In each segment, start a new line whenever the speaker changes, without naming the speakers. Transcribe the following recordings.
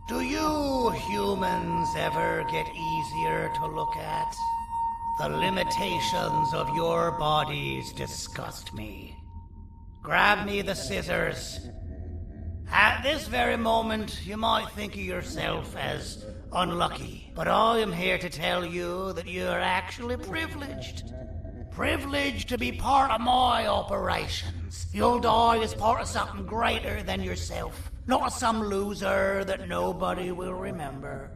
Do you humans ever get easier to look at? The limitations of your bodies disgust me. Grab me the scissors. At this very moment, you might think of yourself as unlucky, but I am here to tell you that you are actually privileged. Privileged to be part of my operations. You'll die as part of something greater than yourself, not some loser that nobody will remember.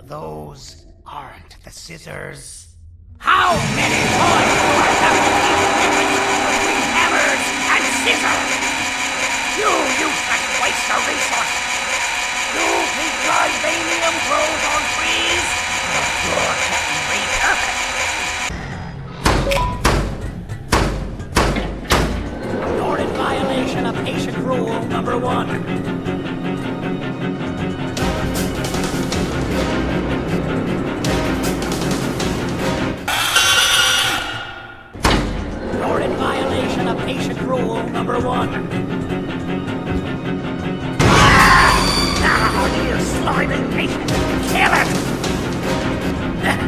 Those aren't the scissors. How many times do I have to keep difference between hammers and scissors? You useless waste of resources! You think vibranium grows on trees? You're getting repurposed! You're in violation of patient rule number 1. Patient rule number 1. Now, you slimy patient! Kill it!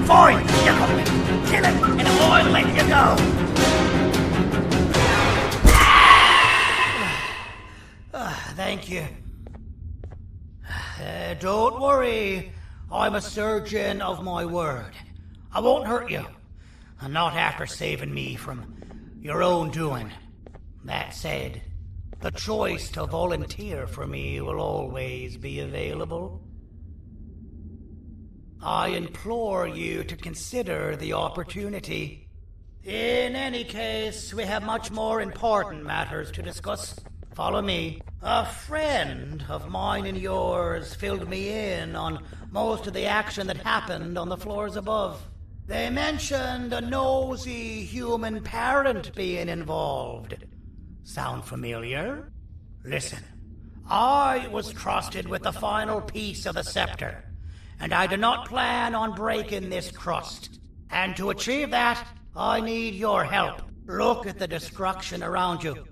Fine, you go. Kill it, and I'll let you go. Thank you. Don't worry. I'm a surgeon of my word. I won't hurt you. Not after saving me from your own doing. That said, the choice to volunteer for me will always be available. I implore you to consider the opportunity. In any case, we have much more important matters to discuss. Follow me. A friend of mine and yours filled me in on most of the action that happened on the floors above. They mentioned a nosy human parent being involved. Sound familiar? Listen, I was trusted with the final piece of the scepter, and I do not plan on breaking this trust. And to achieve that, I need your help. Look at the destruction around you.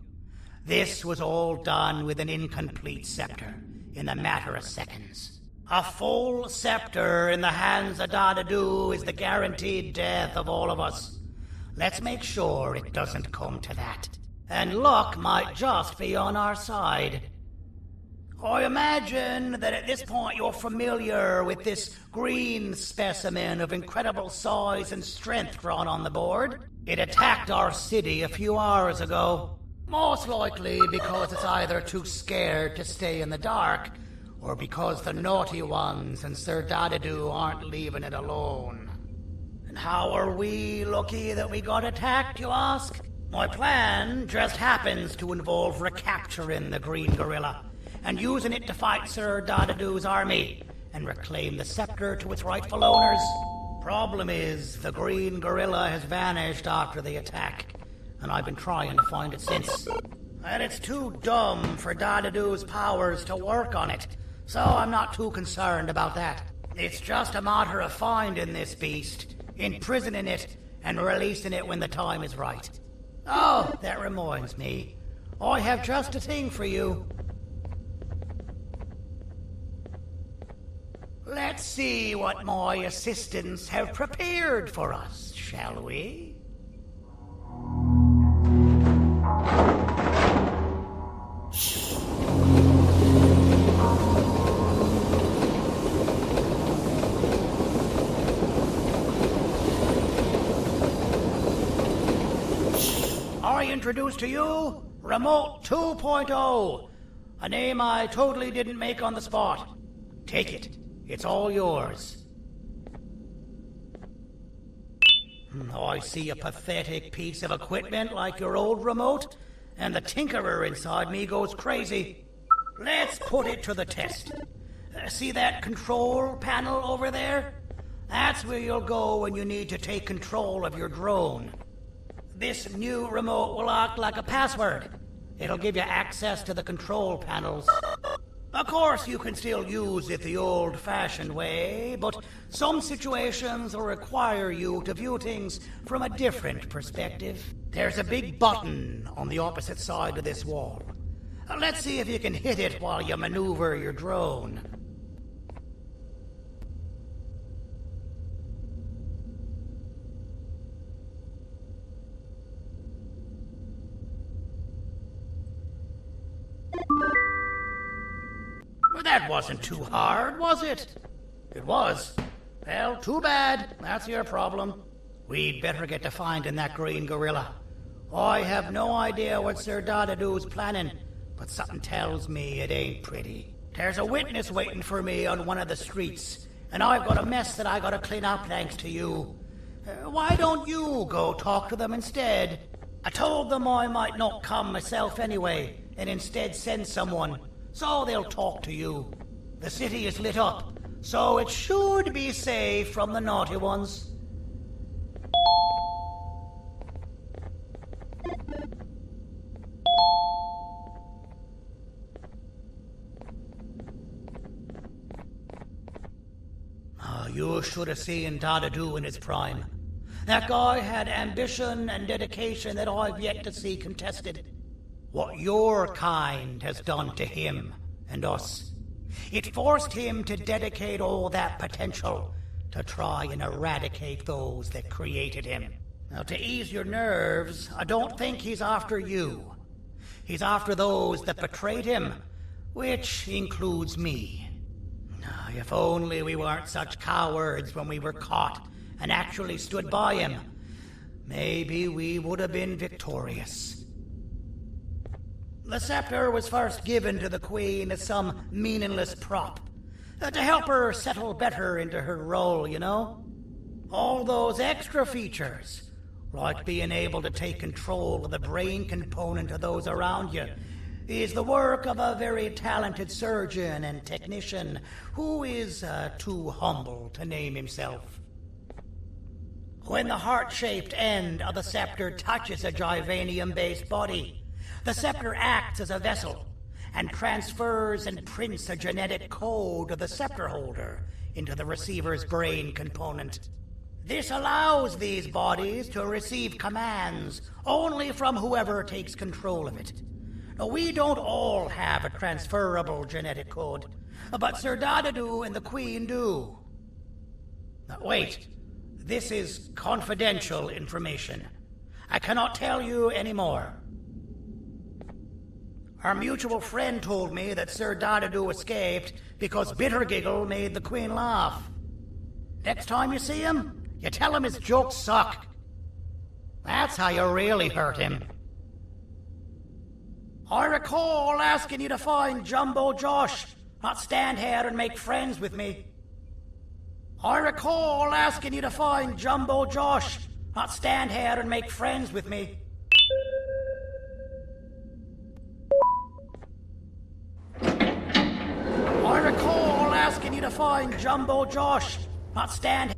This was all done with an incomplete scepter in a matter of seconds. A full scepter in the hands of Dadu is the guaranteed death of all of us. Let's make sure it doesn't come to that. And luck might just be on our side. I imagine that at this point you're familiar with this green specimen of incredible size and strength drawn on the board. It attacked our city a few hours ago. Most likely because it's either too scared to stay in the dark, or because the naughty ones and Sir Dadu aren't leaving it alone. And how are we lucky that we got attacked, you ask? My plan just happens to involve recapturing the green gorilla and using it to fight Sir Dadu's army and reclaim the scepter to its rightful owners. Problem is, the green gorilla has vanished after the attack, and I've been trying to find it since. And it's too dumb for Dadu's powers to work on it, so I'm not too concerned about that. It's just a matter of finding this beast, imprisoning it, and releasing it when the time is right. Oh, that reminds me. I have just a thing for you. Let's see what my assistants have prepared for us, shall we? I introduce to you Remote 2.0, a name I totally didn't make on the spot. Take it. It's all yours. I see a pathetic piece of equipment like your old remote, and the tinkerer inside me goes crazy. Let's put it to the test. See that control panel over there? That's where you'll go when you need to take control of your drone. This new remote will act like a password. It'll give you access to the control panels. Of course, you can still use it the old-fashioned way, but some situations will require you to view things from a different perspective. There's a big button on the opposite side of this wall. Let's see if you can hit it while you maneuver your drone. That wasn't too hard, was it? It was. Well, too bad. That's your problem. We'd better get to finding that green gorilla. I have no idea what Sir Dadu's planning, but something tells me it ain't pretty. There's a witness waiting for me on one of the streets, and I've got a mess that I gotta clean up thanks to you. Why don't you go talk to them instead? I told them I might not come myself anyway, and instead send someone, so they'll talk to you. The city is lit up, so it should be safe from the naughty ones. You should have seen Dadu in his prime. That guy had ambition and dedication that I've yet to see contested. What your kind has done to him and us. It forced him to dedicate all that potential to try and eradicate those that created him. Now, to ease your nerves, I don't think he's after you. He's after those that betrayed him, which includes me. If only we weren't such cowards when we were caught and actually stood by him, maybe we would have been victorious. The scepter was first given to the Queen as some meaningless prop, to help her settle better into her role, you know? All those extra features, like being able to take control of the brain component of those around you, is the work of a very talented surgeon and technician who is too humble to name himself. When the heart-shaped end of the scepter touches a Givanium-based body, the scepter acts as a vessel and transfers and prints a genetic code of the scepter holder into the receiver's brain component. This allows these bodies to receive commands only from whoever takes control of it. Now, we don't all have a transferable genetic code, but Sir Dadu and the Queen do. Now, wait. This is confidential information. I cannot tell you any more. Our mutual friend told me that Sir Dadu escaped because Bittergiggle made the Queen laugh. Next time you see him, you tell him his jokes suck. That's how you really hurt him. I recall asking you to find Jumbo Josh, not stand here and make friends with me. I recall asking you to find Jumbo Josh, not stand here and make friends with me. I recall asking you to find Jumbo Josh, not stand